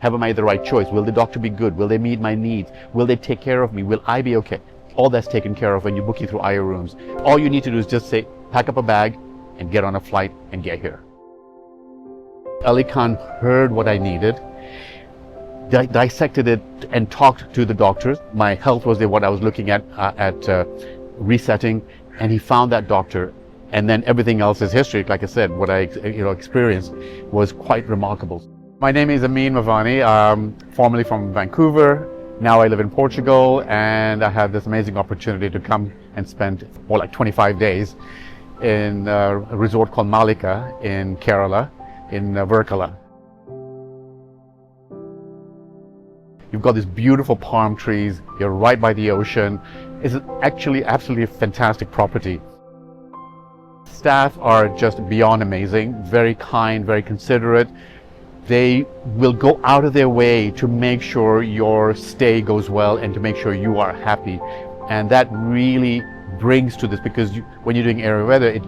Have I made the right choice? Will the doctor be good? Will they meet my needs? Will they take care of me? Will I be okay? All that's taken care of when you're booking through IO Rooms. All you need to do is just say, pack up a bag and get on a flight and get here. Ali Khan heard what I needed, dissected it and talked to the doctors. My health was what I was looking at resetting, and he found that doctor. And then everything else is history. Like I said, what I experienced was quite remarkable. My name is Amin Mavani, formerly from Vancouver. Now I live in Portugal, and I have this amazing opportunity to come and spend more like 25 days in a resort called Malika in Kerala, in Varkala. You've got these beautiful palm trees, you're right by the ocean. It's actually absolutely a fantastic property. Staff are just beyond amazing, very kind, very considerate. They will go out of their way to make sure your stay goes well and to make sure you are happy. And that really brings to this, because when you're doing Ayurveda, it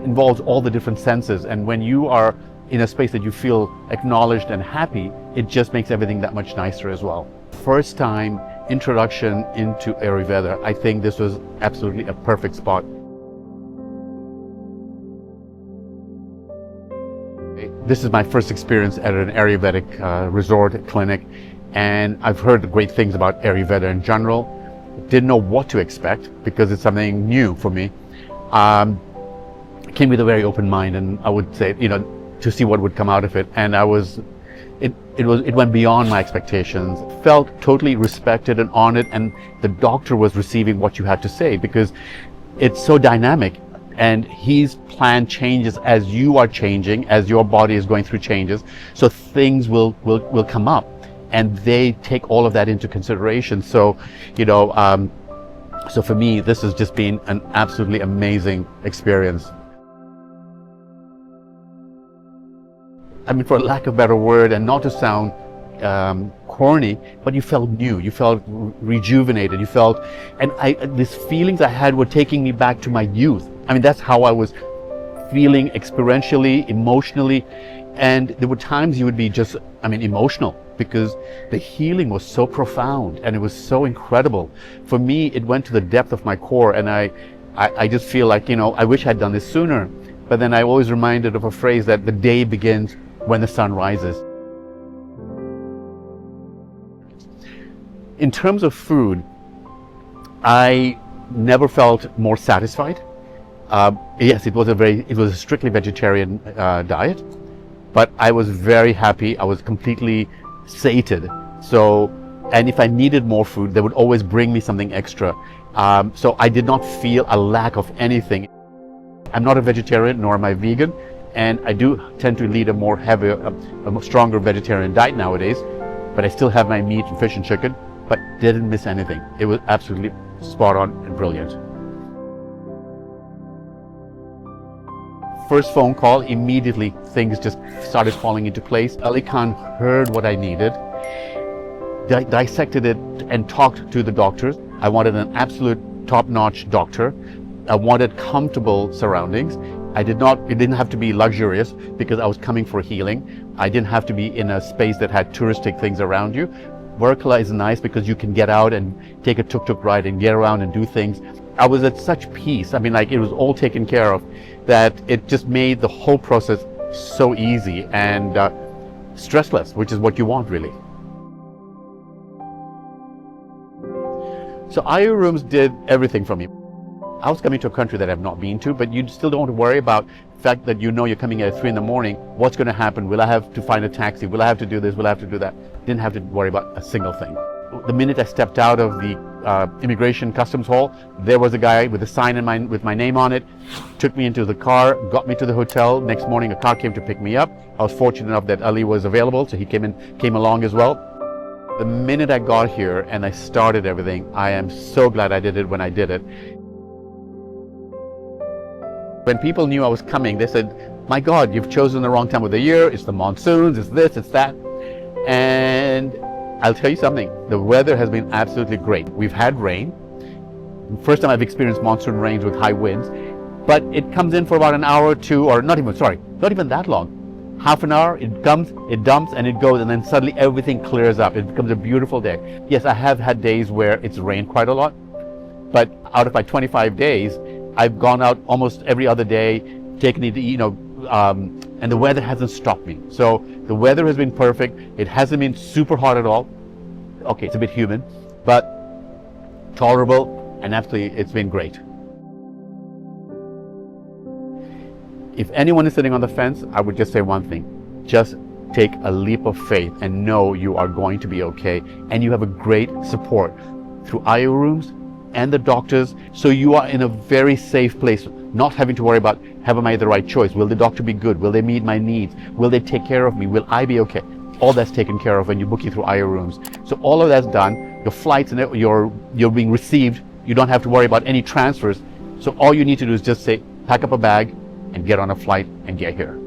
involves all the different senses. And when you are in a space that you feel acknowledged and happy, it just makes everything that much nicer as well. First time introduction into Ayurveda, I think this was absolutely a perfect spot. This is my first experience at an Ayurvedic resort clinic, and I've heard great things about Ayurveda in general. Didn't know what to expect because it's something new for me. Came with a very open mind, and I would say, to see what would come out of it. And it went beyond my expectations. Felt totally respected and honored, and the doctor was receiving what you had to say, because it's so dynamic. And his plan changes as you are changing, as your body is going through changes. So things will come up, and they take all of that into consideration. So, so for me, this has just been an absolutely amazing experience. I mean, for lack of a better word, and not to sound corny, but you felt new, you felt rejuvenated, you felt, and these feelings I had were taking me back to my youth. I mean, that's how I was feeling experientially, emotionally, and there were times you would be just, emotional, because the healing was so profound and it was so incredible. For me, it went to the depth of my core, and I just feel like, I wish I'd done this sooner. But then I always reminded of a phrase that the day begins when the sun rises. In terms of food, I never felt more satisfied. Yes, it was a strictly vegetarian diet, but I was very happy. I was completely sated. So, and if I needed more food, they would always bring me something extra. So I did not feel a lack of anything. I'm not a vegetarian, nor am I vegan, and I do tend to lead a more stronger vegetarian diet nowadays, but I still have my meat and fish and chicken, but didn't miss anything. It was absolutely spot on and brilliant. First phone call, immediately things just started falling into place. Ali Khan heard what I needed, dissected it and talked to the doctors. I wanted an absolute top-notch doctor. I wanted comfortable surroundings. It didn't have to be luxurious, because I was coming for healing. I didn't have to be in a space that had touristic things around you. Varkala is nice because you can get out and take a tuk-tuk ride and get around and do things. I was at such peace. It was all taken care of, that it just made the whole process so easy and stressless, which is what you want, really. So IO Rooms did everything for me. I was coming to a country that I've not been to, but you still don't want to worry about the fact that you're coming at 3 in the morning. What's going to happen? Will I have to find a taxi? Will I have to do this? Will I have to do that? Didn't have to worry about a single thing. The minute I stepped out of the immigration customs hall, there was a guy with a sign with my name on it, took me into the car, got me to the hotel. Next morning, a car came to pick me up. I was fortunate enough that Ali was available, so he came along as well. The minute I got here and I started everything, I am so glad I did it when I did it. When people knew I was coming, they said, "My God, you've chosen the wrong time of the year. It's the monsoons, it's this, it's that." And I'll tell you something, the weather has been absolutely great. We've had rain. First time I've experienced monsoon rains with high winds, but it comes in for about an hour or two, or not even that long. half an hour, it comes, it dumps, and it goes, and then suddenly everything clears up. It becomes a beautiful day. Yes, I have had days where it's rained quite a lot, but out of my 25 days, I've gone out almost every other day, taken it, and the weather hasn't stopped me. So the weather has been perfect. It hasn't been super hot at all. Okay, it's a bit humid, but tolerable, and absolutely, it's been great. If anyone is sitting on the fence, I would just say one thing. Just take a leap of faith and know you are going to be okay, and you have a great support through IO rooms and the doctors, so you are in a very safe place, not having to worry about, have I made the right choice? Will the doctor be good? Will they meet my needs? Will they take care of me? Will I be okay? All that's taken care of when you book you through IO rooms. So all of that's done. Your flights and you're being received. You don't have to worry about any transfers. So all you need to do is just say, pack up a bag and get on a flight and get here.